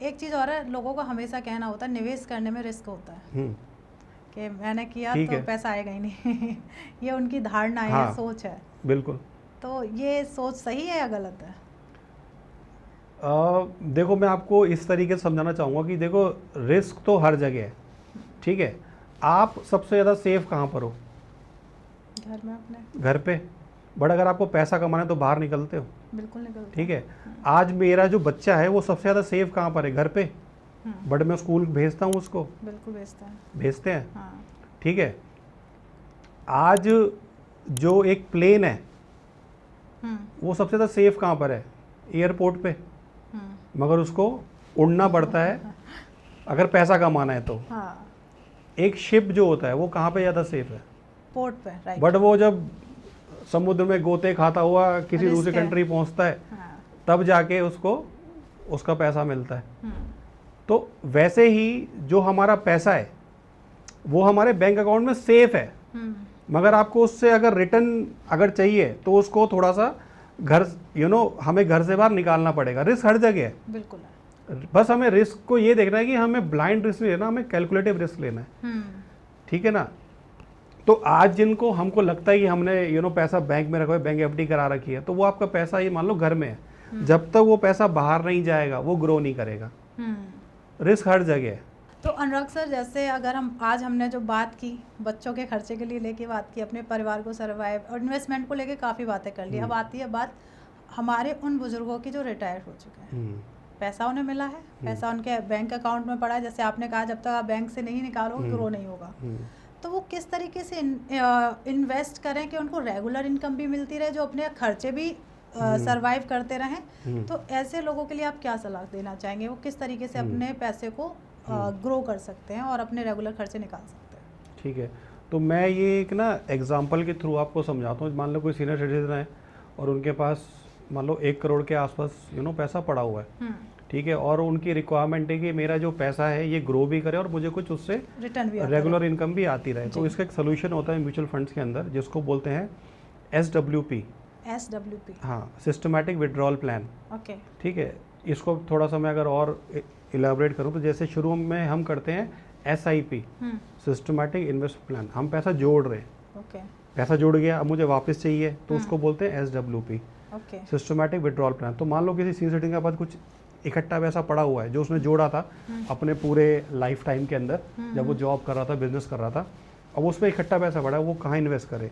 एक चीज़ और है, लोगों का हमेशा कहना होता है निवेश करने में रिस्क होता है कि मैंने किया ठीक तो है। पैसा आएगा ही नहीं ये उनकी धारणा है, हाँ, सोच है। बिल्कुल। तो ये सोच सही है या गलत है? देखो मैं आपको इस तरीके से समझाना चाहूँगा कि देखो रिस्क तो हर जगह है, ठीक है। आप सबसे ज़्यादा सेफ कहाँ पर हो? घर में अपने। घर पे। बट अगर आपको पैसा कमाना है तो बाहर निकलते हो, बिल्कुल निकलता ठीक है। हम्म, आज मेरा जो बच्चा है वो सबसे ज़्यादा सेफ कहाँ पर है? घर पे। हम्म, बट मैं स्कूल भेजता हूँ उसको, बिल्कुल बेचता है। भेजते हैं, हाँ। ठीक है। आज जो एक प्लेन है हम्म, वो सबसे ज़्यादा सेफ कहाँ पर है? एयरपोर्ट पे। हम्म, मगर उसको उड़ना पड़ता है अगर पैसा कमाना है तो। हाँ, एक शिप जो होता है वो कहाँ पे ज़्यादा सेफ है? पोर्ट पे, राइट। बट वो जब समुद्र में गोते खाता हुआ किसी रिस्क दूसरी है। कंट्री पहुंचता है हाँ। तब जाके उसको उसका पैसा मिलता है। हम्म, तो वैसे ही जो हमारा पैसा है वो हमारे बैंक अकाउंट में सेफ है, हम्म, मगर आपको उससे अगर रिटर्न अगर चाहिए तो उसको थोड़ा सा घर हमें घर से बाहर निकालना पड़ेगा। रिस्क हर जगह है, बिल्कुल है। बस हमें रिस्क को ये देखना है कि हमें ब्लाइंड रिस्क नहीं लेना, हमें कैलकुलेटिव रिस्क लेना है, हम्म, ठीक है ना। तो आज जिनको हमको लगता है कि हमने पैसा बैंक में रखा है, बैंक एफडी करा रखी है, तो वो आपका पैसा ये मान लो घर में है, जब तक वो पैसा बाहर नहीं जाएगा वो ग्रो नहीं करेगा। रिस्क हर जगह है। तो अनुराग सर, जैसे अगर हमने जो बात की बच्चों के खर्चे के लिए लेके बात की, अपने परिवार को सर्वाइव और इन्वेस्टमेंट को लेके काफ़ी बातें कर ली। अब आती है बात हमारे उन बुजुर्गों की जो रिटायर हो चुके हैं, पैसा उन्हें मिला है, पैसा उनके बैंक अकाउंट में पड़ा है, जैसे आपने कहा जब तक आप बैंक से नहीं निकालोगे ग्रो नहीं होगा। तो वो किस तरीके से इन्वेस्ट करें कि उनको रेगुलर इनकम भी मिलती रहे, जो अपने खर्चे भी सरवाइव करते रहें। तो ऐसे लोगों के लिए आप क्या सलाह देना चाहेंगे? वो किस तरीके से अपने पैसे को ग्रो कर सकते हैं और अपने रेगुलर खर्चे निकाल सकते हैं? ठीक है, तो मैं ये एक ना एग्जांपल के थ्रू आपको समझाता हूँ। मान लो कोई सीनियर सिटीजन है और उनके पास मान लो 1 करोड़ के आसपास पैसा पड़ा हुआ है, ठीक है, और उनकी रिक्वायरमेंट है कि मेरा जो पैसा है ये ग्रो भी करे और मुझे कुछ उससे रिटर्न भी रेगुलर इनकम भी आती रहे। तो इसका एक सोल्यूशन होता है म्यूचुअल फंड्स के अंदर, जिसको बोलते हैं SWP। हाँ, सिस्टमैटिक विड्रॉल प्लान। ओके, ठीक है, इसको थोड़ा सा मैं अगर और इलेबोरेट करूँ तो जैसे शुरू में हम करते हैं SIP, सिस्टमैटिक इन्वेस्ट प्लान। हम पैसा जोड़ रहे हैं, ओके, पैसा जुड़ गया, अब मुझे वापस चाहिए तो उसको बोलते हैं SWP, okay, systematic withdrawal plan. तो मान लो किसी सीनियर सिटीजन के पास कुछ इकट्ठा पैसा पड़ा हुआ है जो उसने जोड़ा था अपने पूरे लाइफ टाइम के अंदर, जब वो जॉब कर रहा था, बिजनेस कर रहा था, अब उसमें इकट्ठा पैसा पड़ा है, वो कहाँ इन्वेस्ट करे।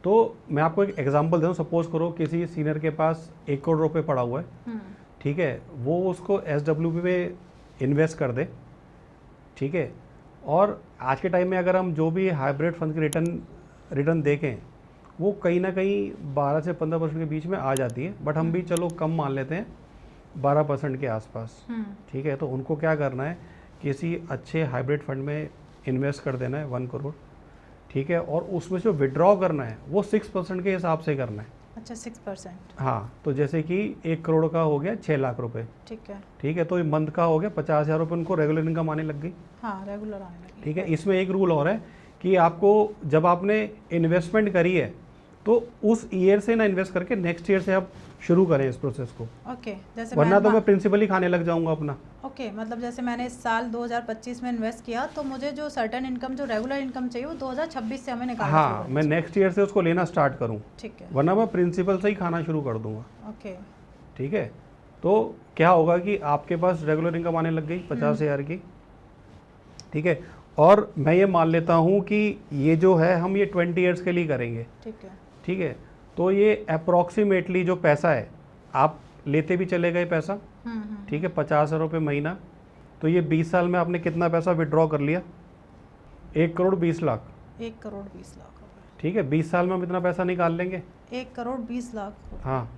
तो मैं आपको एक एग्जांपल दे दूँ। सपोज करो किसी सीनियर के पास 1 करोड़ रुपए पड़ा हुआ है, ठीक है, वो उसको SWP पे इन्वेस्ट कर दे, ठीक है। और आज के टाइम में अगर हम जो भी हाइब्रिड फंड के रिटर्न देखें, वो कहीं ना कहीं 12 से 15% के बीच में आ जाती है, बट हम भी चलो कम मान लेते हैं 12% के आसपास, ठीक है। तो उनको क्या करना है, किसी अच्छे हाइब्रिड फंड में इन्वेस्ट कर देना है 1 करोड़, ठीक है, और उसमें से विड्रॉ करना है वो 6% के हिसाब से करना है। अच्छा, 6%। हाँ, तो जैसे कि 1 करोड़ का हो गया 6 लाख रुपए, ठीक है, ठीक है, तो ये मंथ का हो गया 50,000 रुपये, उनको रेगुलर इनकम आने लग गई। हाँ, रेगुलर आने लगी। ठीक है, इसमें एक रूल और है कि आपको जब आपने इन्वेस्टमेंट करी है तो उस ईयर से ना इन्वेस्ट करके नेक्स्ट ईयर से आप शुरू करें इस प्रोसेस को। ओके, जैसे वरना तो मैं प्रिंसिपल ही खाने लग जाऊंगा अपना। ओके, मतलब जैसे मैंने इस साल 2025 में इन्वेस्ट किया, तो मुझे जो सर्टेन इनकम, जो रेगुलर इनकम चाहिए, वो 2026 से हमें निकालना हाँ, चाहिए। मैं नेक्स्ट ईयर से उसको लेना स्टार्ट करूँ, ठीक है, वरना मैं प्रिंसिपल से ही खाना शुरू कर दूंगा। ओके, ठीक है, तो क्या होगा कि आपके पास रेगुलर इनकम आने लग गई 50,000 की, ठीक है। और मैं ये मान लेता हूँ कि ये जो है हम ये 20 ईयर्स के लिए करेंगे, ठीक है, ठीक है। तो ये अप्रॉक्सीमेटली जो पैसा है, आप लेते भी चले गए पैसा, ठीक है, 50,000 रुपये महीना, तो ये 20 साल में आपने कितना पैसा विड्रॉ कर लिया? 1 करोड़ 20 लाख। 1 करोड़ 20 लाख हो गए। ठीक है, 20 साल में हम इतना पैसा निकाल लेंगे। 1 करोड़ 20 लाख हो गए। हाँ,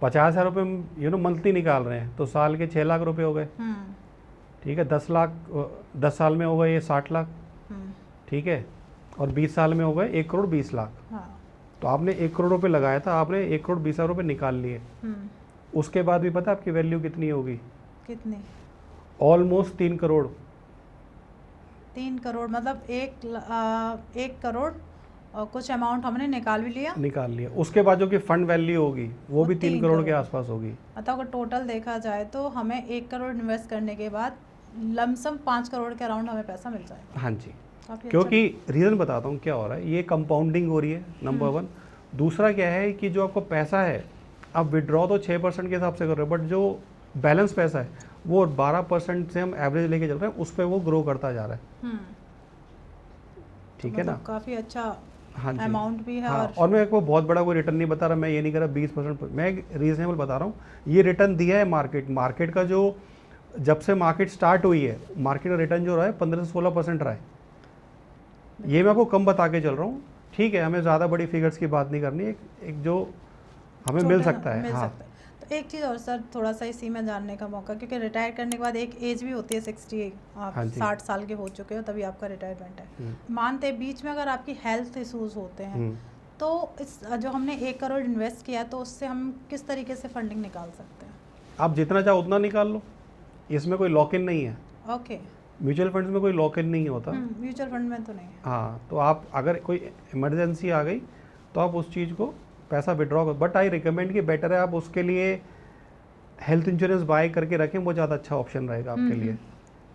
50,000 रुपये मंथली निकाल रहे हैं, तो साल के 6 लाख रुपए हो गए, ठीक है। 10 साल में हो गए ये 60 लाख, ठीक है, और 20 साल में हो गए 1 करोड़ 20 लाख। हाँ, तो आपने 1 करोड़ रुपए लगाया था, आपने 1 करोड़ 20 लाख रुपए निकाल लिए। उसके बाद भी पता आपकी वैल्यू कितनी होगी? कितनी? ऑलमोस्ट 3 करोड़। 3 करोड़, मतलब 1 करोड़ और कुछ अमाउंट हमने निकाल भी लिया। निकाल लिया, उसके बाद जो कि फंड वैल्यू होगी वो भी 3 करोड़ के आसपास होगी। मतलब अगर टोटल देखा जाए तो हमें 1 करोड़ इन्वेस्ट करने के बाद लमसम 5 करोड़ के अराउंड हमें पैसा मिल जाएगा। हाँ जी, काफी क्योंकि रीज़न बताता हूँ क्या हो रहा है, ये कंपाउंडिंग हो रही है नंबर 1। दूसरा क्या है कि जो आपको पैसा है आप विड्रॉ तो 6% के हिसाब से कर रहे हो, बट जो बैलेंस पैसा है वो 12% से हम एवरेज लेके चल रहे हैं, उस पर वो ग्रो करता जा रहा है। ठीक है ना, काफ़ी अच्छा हाँ जी, अमाउंट भी है। हाँ, और मैं आपको बहुत बड़ा कोई रिटर्न नहीं बता रहा, मैं ये नहीं कर रहा 20%, मैं रीजनेबल बता रहा हूँ। ये रिटर्न दिया है मार्केट का, जो जब से मार्केट स्टार्ट हुई है मार्केट का रिटर्न जो रहा है 15 से 16% रहा है। ये मैं आपको कम बता के चल रहा हूँ, ठीक है, हमें ज़्यादा बड़ी फिगर्स की बात नहीं करनी, एक जो हमें मिल सकता है। हाँ, तो एक चीज़ और सर, थोड़ा सा इसी में जानने का मौका, क्योंकि रिटायर करने के बाद एक एज भी होती है 60, आप 60 साल के हो चुके हो तभी आपका रिटायरमेंट है। मानते बीच में अगर आपकी हेल्थ इशूज़ होते हैं तो इस जो हमने 1 करोड़ इन्वेस्ट किया तो उससे हम किस तरीके से फंडिंग निकाल सकते हैं? आप जितना चाहो उतना निकाल लो, इसमें कोई लॉक इन नहीं है। ओके, म्यूचुअल फंड्स में कोई लॉक इन नहीं होता। म्यूचुअल फंड में तो नहीं है। हाँ, तो आप अगर कोई इमरजेंसी आ गई तो आप उस चीज़ को पैसा विड्रॉ कर, बट आई रिकमेंड कि बेटर है आप उसके लिए हेल्थ इंश्योरेंस बाय करके रखें, वो ज़्यादा अच्छा ऑप्शन रहेगा आपके लिए।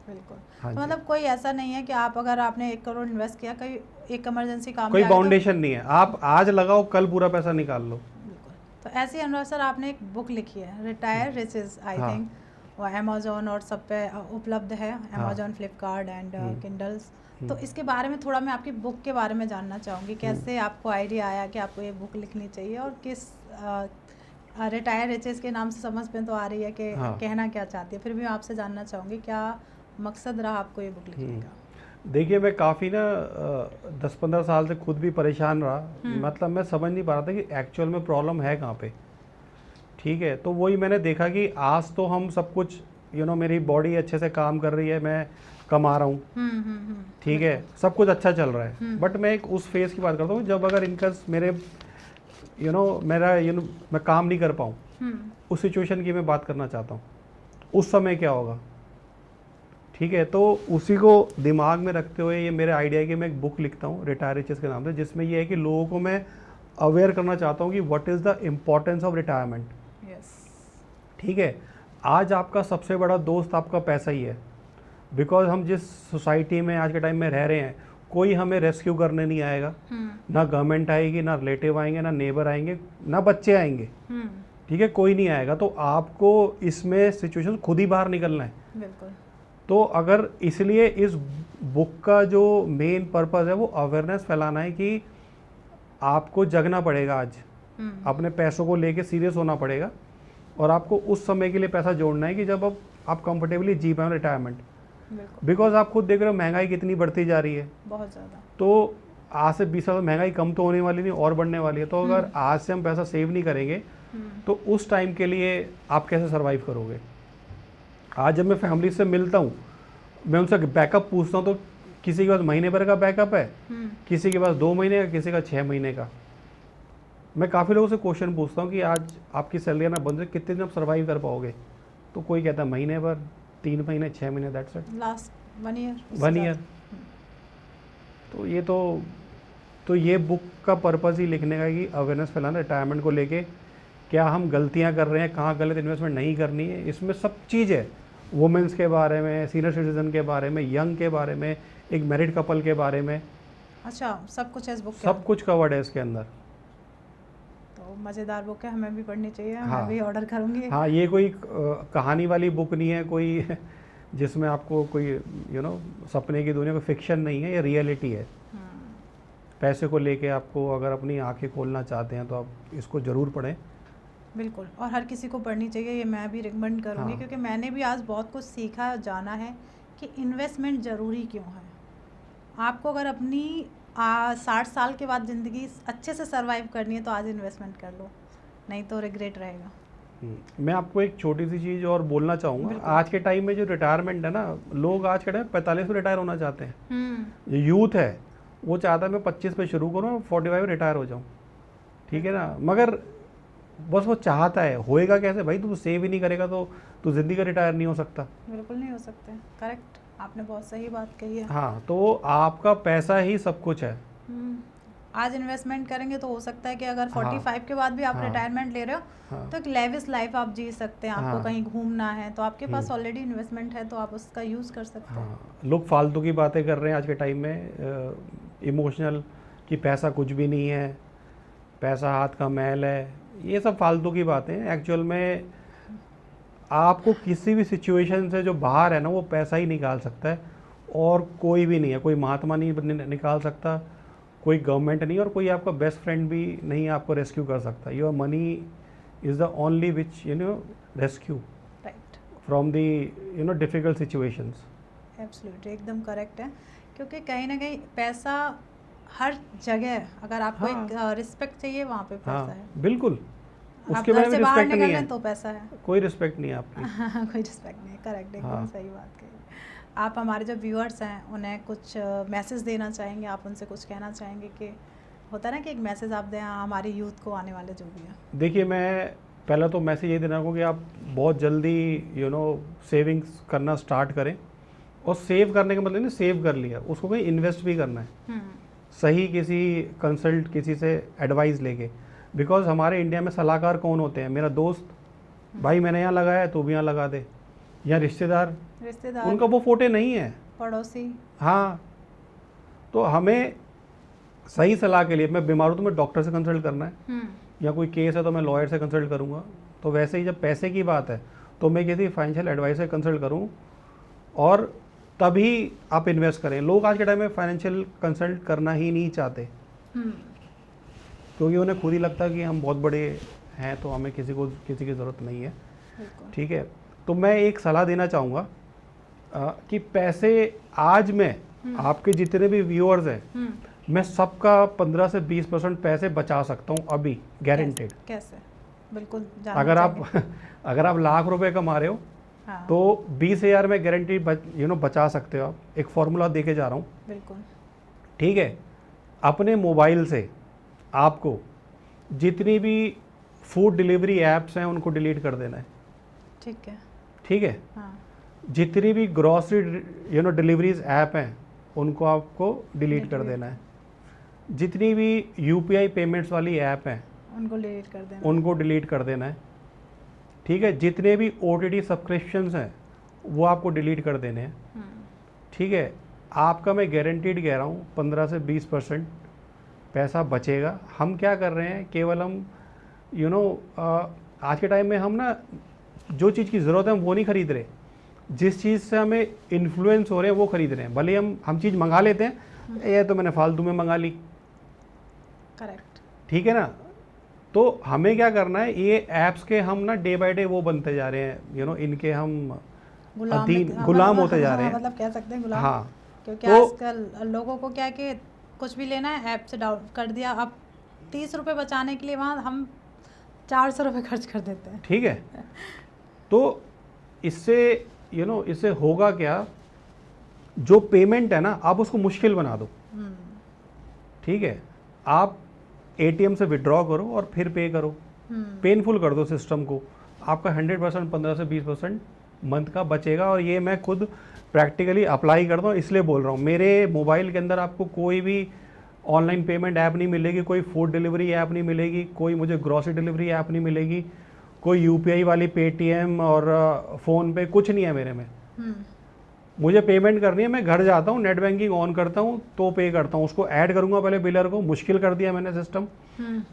बिल्कुल। हाँ, तो मतलब कोई ऐसा नहीं है कि आप अगर आपने 1 करोड़ इन्वेस्ट किया, कोई एक इमरजेंसी काम कोई में आ गया बाउंडेशन नहीं है, आप आज लगाओ कल पूरा पैसा निकाल लो। बिल्कुल। तो ऐसे ही अनुराग सर, आपने एक बुक लिखी है रिटायर रिचेस, आई थिंक वो अमेजोन और सब पे उपलब्ध है, अमेजोन, फ्लिपकार्ट एंड किंडल्स। तो इसके बारे में थोड़ा मैं आपकी बुक के बारे में जानना चाहूँगी, कैसे आपको आइडिया आया कि आपको ये बुक लिखनी चाहिए, और किस रिटायर रिचेस के नाम से समझ में तो आ रही है कि कहना क्या चाहती है, फिर भी मैं आपसे जानना चाहूँगी क्या मकसद रहा आपको ये बुक लिखने का? देखिए, मैं काफ़ी ना 10-15 साल से खुद भी परेशान रहा, मतलब मैं समझ नहीं पा रहा था कि एक्चुअल में प्रॉब्लम है कहाँ पे। ठीक है, तो वही मैंने देखा कि आज तो हम सब कुछ मेरी बॉडी अच्छे से काम कर रही है, मैं कमा रहा हूँ, ठीक है, सब कुछ अच्छा चल रहा है, बट मैं एक उस फेज़ की बात करता हूँ जब अगर इनका मेरे मैं काम नहीं कर पाऊँ, उस सिचुएशन की मैं बात करना चाहता हूँ। उस समय क्या होगा, ठीक है, तो उसी को दिमाग में रखते हुए ये मेरा आइडिया है कि मैं एक बुक लिखता हूँ रिटायर रिचेस के नाम से, जिसमें ये है कि लोगों को मैं अवेयर करना चाहता हूँ कि what is the importance of retirement. ठीक है, आज आपका सबसे बड़ा दोस्त आपका पैसा ही है, बिकॉज हम जिस सोसाइटी में आज के टाइम में रह रहे हैं, कोई हमें रेस्क्यू करने नहीं आएगा, ना गवर्नमेंट आएगी, ना रिलेटिव आएंगे, ना नेबर आएंगे, ना बच्चे आएंगे, ठीक है, कोई नहीं आएगा। तो आपको इसमें सिचुएशन खुद ही बाहर निकलना है। बिल्कुल। तो अगर इसलिए इस बुक का जो मेन पर्पस है वो अवेयरनेस फैलाना है कि आपको जगना पड़ेगा, आज अपने पैसों को लेके सीरियस होना पड़ेगा, और आपको उस समय के लिए पैसा जोड़ना है कि जब आप कंफर्टेबली जी पाए रिटायरमेंट। बिकॉज आप खुद देख रहे हो महंगाई कितनी बढ़ती जा रही है, बहुत ज़्यादा। तो आज से 20 साल महंगाई कम तो होने वाली नहीं, और बढ़ने वाली है। तो अगर आज से हम पैसा सेव नहीं करेंगे तो उस टाइम के लिए आप कैसे सर्वाइव करोगे। आज जब मैं फैमिली से मिलता हूँ, मैं उनसे बैकअप पूछता हूँ, तो किसी के पास महीने भर का बैकअप है, किसी के पास 2 महीने का, किसी का 6 महीने का। मैं काफ़ी लोगों से क्वेश्चन पूछता हूँ कि आज आपकी सैलरी ना बंद है, कितने दिन आप सर्वाइव कर पाओगे, तो कोई कहता है महीने भर, 3 महीने, 6 महीने, दैट्स इट, लास्ट 1 ईयर। तो ये बुक का पर्पज़ ही लिखने का कि अवेयरनेस फैलाना रिटायरमेंट को लेके, क्या हम गलतियाँ कर रहे हैं, कहाँ गलत इन्वेस्टमेंट नहीं करनी है, इसमें सब चीज़ है। वुमेंस के बारे में, सीनियर सिटीजन के बारे में, यंग के बारे में, एक मैरिड कपल के बारे में। अच्छा, सब कुछ है इस बुक के सब कुछ कवर्ड है इसके अंदर। तो मज़ेदार बुक है, हमें भी पढ़नी चाहिए। मैं भी ऑर्डर करूँगी। हाँ, ये कोई कहानी वाली बुक नहीं है, कोई जिसमें आपको कोई सपने की दुनिया, कोई फिक्शन नहीं है, ये रियलिटी है। पैसे को लेके आपको अगर अपनी आंखें खोलना चाहते हैं तो आप इसको ज़रूर पढ़ें। बिल्कुल, और हर किसी को पढ़नी चाहिए, ये मैं भी रिकमेंड करूँगी। क्योंकि मैंने भी आज बहुत कुछ सीखा और जाना है कि इन्वेस्टमेंट ज़रूरी क्यों है। आपको अगर अपनी 60 साल के बाद ज़िंदगी अच्छे से सर्वाइव करनी है तो आज इन्वेस्टमेंट कर लो, नहीं तो रिग्रेट रहेगा। मैं आपको एक छोटी सी चीज़ और बोलना चाहूँगा। आज के टाइम में जो रिटायरमेंट है ना, लोग आज के टाइम 45 में रिटायर होना चाहते हैं। जो यूथ है वो चाहता है मैं 25 पे शुरू करूँ, 45 में रिटायर हो जाऊँ, ठीक है ना, मगर बस वो चाहता है। होएगा कैसे भाई, तू सेव ही नहीं करेगा तो तू जिंदगी का रिटायर नहीं हो सकता। बिल्कुल नहीं हो सकते, करेक्ट, आपने बहुत सही बात कही है। हाँ, तो आपका पैसा ही सब कुछ है। आज इन्वेस्टमेंट करेंगे तो हो सकता है कि अगर हाँ। 45 के बाद भी आप हाँ। रिटायरमेंट ले रहे हो हाँ। तो एक लेविश लाइफ आप जी सकते हैं। आपको हाँ। कहीं घूमना है तो आपके पास ऑलरेडी इन्वेस्टमेंट है तो आप उसका यूज़ कर सकते हैं। हाँ, लोग फालतू की बातें कर रहे हैं आज के टाइम में, इमोशनल, कि पैसा कुछ भी नहीं है, पैसा हाथ का मैल है, ये सब फालतू की बातें हैं। एक्चुअल में आपको किसी भी सिचुएशन से जो बाहर है ना, वो पैसा ही निकाल सकता है, और कोई भी नहीं है। कोई महात्मा नहीं निकाल सकता, कोई गवर्नमेंट नहीं, और कोई आपका बेस्ट फ्रेंड भी नहीं आपको रेस्क्यू कर सकता। Your money is the only which rescue right, from the difficult situations. Absolutely, एकदम करेक्ट है। क्योंकि कहीं ना कहीं पैसा हर जगह, अगर आपको हाँ। एक रिस्पेक्ट चाहिए वहाँ पे पैसा हाँ, है। बिल्कुल, आप उसके घर बारे में से बाहर रिस्पेक्ट नहीं निकल है, तो पैसा है। कोई रिस्पेक्ट नहीं है आपकी। कोई रिस्पेक्ट नहीं है, करेक्ट, एकदम हाँ। सही बात कही। आप हमारे जो व्यूअर्स हैं उन्हें कुछ मैसेज देना चाहेंगे, आप उनसे कुछ कहना चाहेंगे कि होता है ना कि एक मैसेज आप दें हमारे यूथ को, आने वाले जो भी हैं। देखिए, मैं पहला तो मैसेज ये देना चाहूँगा कि आप बहुत जल्दी सेविंग्स करना स्टार्ट करें। और सेव करने का मतलब नहीं सेव कर लिया, उसको कहीं इन्वेस्ट भी करना है, सही किसी कंसल्ट, किसी से एडवाइस लेके। बिकॉज हमारे इंडिया में सलाहकार कौन होते हैं? मेरा दोस्त, भाई मैंने यहाँ लगाया है तो भी यहाँ लगा दे, या रिश्तेदार, उनका वो फोटे नहीं है, पड़ोसी। हाँ, तो हमें सही सलाह के लिए, मैं बीमार हूँ तो मैं डॉक्टर से कंसल्ट करना है, या कोई केस है तो मैं लॉयर से कंसल्ट करूँगा। तो वैसे ही जब पैसे की बात है तो मैं किसी फाइनेंशियल एडवाइस से कंसल्ट करूँ, और तभी आप इन्वेस्ट करें। लोग आज के टाइम में फाइनेंशियल कंसल्ट करना ही नहीं चाहते, क्योंकि उन्हें खुद ही लगता है कि हम बहुत बड़े हैं तो हमें किसी की ज़रूरत नहीं है। ठीक है, तो मैं एक सलाह देना चाहूँगा कि पैसे आज में आपके जितने भी व्यूअर्स हैं, मैं सबका 15 से 20% पैसे बचा सकता हूँ अभी, गारंटेड। कैसे? बिल्कुल। अगर आप लाख रुपए कमा रहे हो, हाँ, तो 20,000 में गारंटी बचा सकते हो आप। एक फॉर्मूला देके जा रहा हूँ, बिल्कुल, ठीक है। अपने मोबाइल से आपको जितनी भी फूड डिलीवरी ऐप्स हैं उनको डिलीट कर देना है, ठीक है, ठीक है। हाँ। जितनी भी ग्रॉसरी डिलीवरीज ऐप हैं उनको आपको डिलीट कर देना है। जितनी भी यूपीआई पेमेंट्स वाली ऐप हैं उनको डिलीट कर देना है, ठीक है। जितने भी ओटीटी सब्सक्रिप्शंस हैं वो आपको डिलीट कर देने हैं, ठीक है। आपका मैं गारंटीड कह रहा हूँ 15 से 20% पैसा बचेगा। हम क्या कर रहे हैं, केवल हम आज के टाइम में हम ना जो चीज़ की ज़रूरत है हम वो नहीं खरीद रहे, जिस चीज़ से हमें इन्फ्लुएंस हो रहे हैं वो खरीद रहे हैं। भले हम चीज़ मंगा लेते हैं, ये तो मैंने फालतू में मंगा ली, करेक्ट, ठीक है ना। तो हमें क्या करना है, ये ऐप्स के हम ना डे बाय डे वो बनते जा रहे हैं, इनके हम गुलाम होते जा रहे हैं, मतलब कह सकते हैं गुलाम। हाँ, क्योंकि आजकल लोगों को क्या है कि कुछ भी लेना है ऐप से डाउन कर दिया, अब 30 रुपये बचाने के लिए वहाँ हम 400 रुपये खर्च कर देते हैं, ठीक है। तो इससे इससे होगा क्या, जो पेमेंट है ना आप उसको मुश्किल बना दो, ठीक है। आप एटीएम से विड्रॉ करो और फिर पे करो, पेनफुल कर दो सिस्टम को। आपका 100% 15 से 20% मंथ का बचेगा। और ये मैं खुद प्रैक्टिकली अप्लाई करता हूँ, इसलिए बोल रहा हूँ। मेरे मोबाइल के अंदर आपको कोई भी ऑनलाइन पेमेंट ऐप नहीं मिलेगी, कोई फूड डिलीवरी ऐप नहीं मिलेगी, कोई मुझे ग्रॉसरी डिलीवरी ऐप नहीं मिलेगी, कोई यूपीआई वाली पेटीएम और फ़ोन पे कुछ नहीं है मेरे में। मुझे पेमेंट करनी है, मैं घर जाता हूँ, नेट बैंकिंग ऑन करता हूँ तो पे करता हूँ। उसको ऐड करूँगा पहले बिलर को, मुश्किल कर दिया मैंने सिस्टम,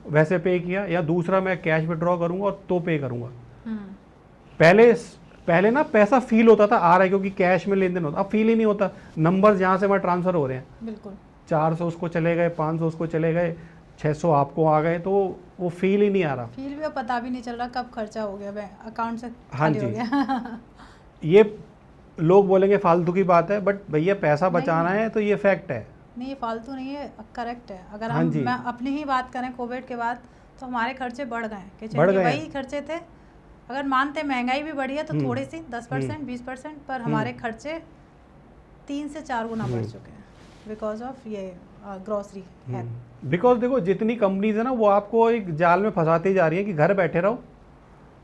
वैसे पे किया। या दूसरा मैं कैश विड्रॉ करूँगा और तो पे करूँगा। पहले ना पैसा फील होता था आ रहा है, क्योंकि कैश में लेन देन होता, अब फील ही नहीं होता। नंबर जहाँ से वहाँ ट्रांसफ़र हो रहे हैं, बिल्कुल 400 उसको चले गए, 500 उसको चले गए, 600 आपको आ गए, तो वो फील ही नहीं आ रहा। फील भी पता भी नहीं चल रहा कब खर्चा हो गया, अकाउंट से हाँ खाली हो गया। ये लोग बोलेंगे फालतू की बात है, बट भैया पैसा बचाना है तो ये फैक्ट है। नहीं, ये फालतू नहीं है, करेक्ट है। अगर हाँ हम अपनी ही बात करें कोविड के बाद, तो हमारे खर्चे बढ़ गए, कि वही खर्चे थे। अगर मानते महंगाई भी बढ़ी है तो थोड़ी सी 10% 20%, पर हमारे खर्चे 3 से 4 गुना बढ़ चुके हैं बिकॉज ऑफ ये ग्रॉसरी है। बिकॉज देखो, जितनी कंपनीज है ना वो आपको एक जाल में फंसाती जा रही है कि घर बैठे रहो,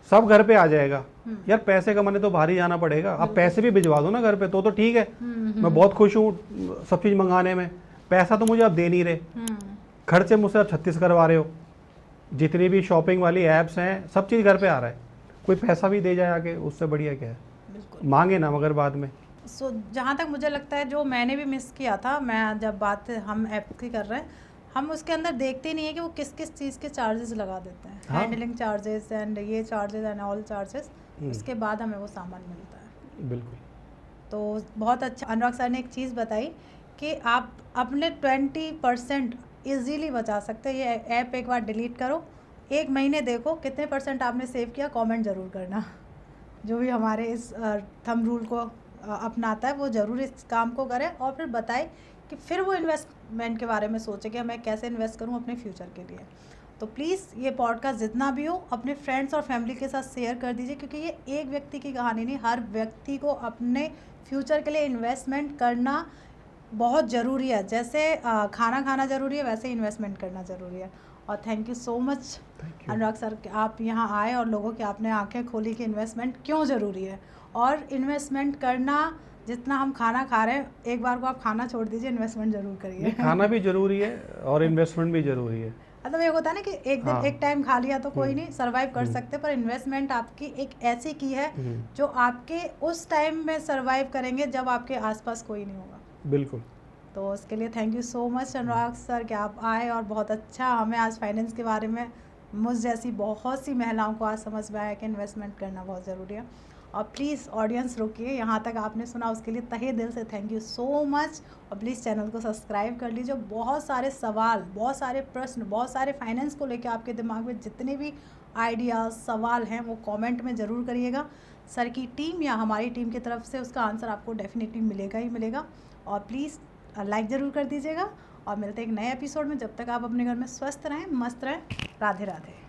सब घर पे आ जाएगा। यार पैसे कमाने तो बाहर ही जाना पड़ेगा। अब पैसे भी भिजवा दो ना घर पे, तो ठीक है, मैं बहुत खुश हूँ सब चीज़ मंगाने में, पैसा तो मुझे आप दे नहीं रहे, खर्चे मुझसे आप 36 करवा रहे हो, जितनी भी शॉपिंग वाली ऐप्स हैं सब चीज़ घर पे आ रहा है, कोई पैसा भी दे जाए आके, उससे बढ़िया क्या है। बिल्कुल। मांगे ना मगर बाद में। सो जहाँ तक मुझे लगता है जो मैंने भी मिस किया था, मैं जब बात हम ऐप की कर रहे हैं, हम उसके अंदर देखते नहीं है कि वो किस किस चीज़ के चार्जेस लगा देते हैं, हाँ। हैंडलिंग चार्जेस एंड ये चार्जेस एंड ऑल चार्जेस, उसके बाद हमें वो सामान मिलता है। बिल्कुल। तो बहुत अच्छा अनुराग सर ने एक चीज़ बताई कि आप अपने 20% ईजीली बचा सकते हैं। ये ऐप एक बार डिलीट करो, 1 महीने देखो कितने % आपने सेव किया, कमेंट ज़रूर करना। जो भी हमारे इस थंब रूल को अपनाता है वो ज़रूर इस काम को करे और फिर बताए कि फिर वो इन्वेस्टमेंट के बारे में सोचे कि मैं कैसे इन्वेस्ट करूं अपने फ्यूचर के लिए। तो प्लीज़ ये पॉडकास्ट जितना भी हो अपने फ्रेंड्स और फैमिली के साथ शेयर कर दीजिए, क्योंकि ये एक व्यक्ति की कहानी नहीं, हर व्यक्ति को अपने फ्यूचर के लिए इन्वेस्टमेंट करना बहुत ज़रूरी है। जैसे खाना खाना ज़रूरी है, वैसे इन्वेस्टमेंट करना ज़रूरी है। और thank you so much Anurag sir, आप यहाँ आए और लोगों की आपने आंखें खोली कि इन्वेस्टमेंट क्यों ज़रूरी है। और इन्वेस्टमेंट करना, जितना हम खाना खा रहे हैं, एक बार को आप खाना छोड़ दीजिए, इन्वेस्टमेंट ज़रूर करिए। खाना भी ज़रूरी है और इन्वेस्टमेंट भी ज़रूरी है। मतलब ये होता है ना कि एक दिन एक टाइम खा लिया तो कोई नहीं, सर्वाइव कर सकते, पर इन्वेस्टमेंट आपकी एक ऐसी की है जो आपके उस टाइम में सर्वाइव करेंगे जब आपके आसपास कोई नहीं होगा। बिल्कुल। तो उसके लिए thank you so much Anurag sir कि आप आए और बहुत अच्छा हमें आज फाइनेंस के बारे में, मुझ जैसी बहुत सी महिलाओं को आज समझ में आया कि इन्वेस्टमेंट करना बहुत ज़रूरी है। और प्लीज़ ऑडियंस रुकिए, यहाँ तक आपने सुना उसके लिए तहे दिल से थैंक यू सो मच। और प्लीज़ चैनल को सब्सक्राइब कर लीजिए। बहुत सारे सवाल, बहुत सारे प्रश्न, बहुत सारे फाइनेंस को लेकर आपके दिमाग में जितने भी आइडियाज़, सवाल हैं वो कमेंट में ज़रूर करिएगा। सर की टीम या हमारी टीम की तरफ से उसका आंसर आपको डेफिनेटली मिलेगा ही मिलेगा। और प्लीज़ लाइक ज़रूर कर दीजिएगा और मिलते हैं एक नए एपिसोड में। जब तक आप अपने घर में स्वस्थ रहें, मस्त रहें। राधे राधे।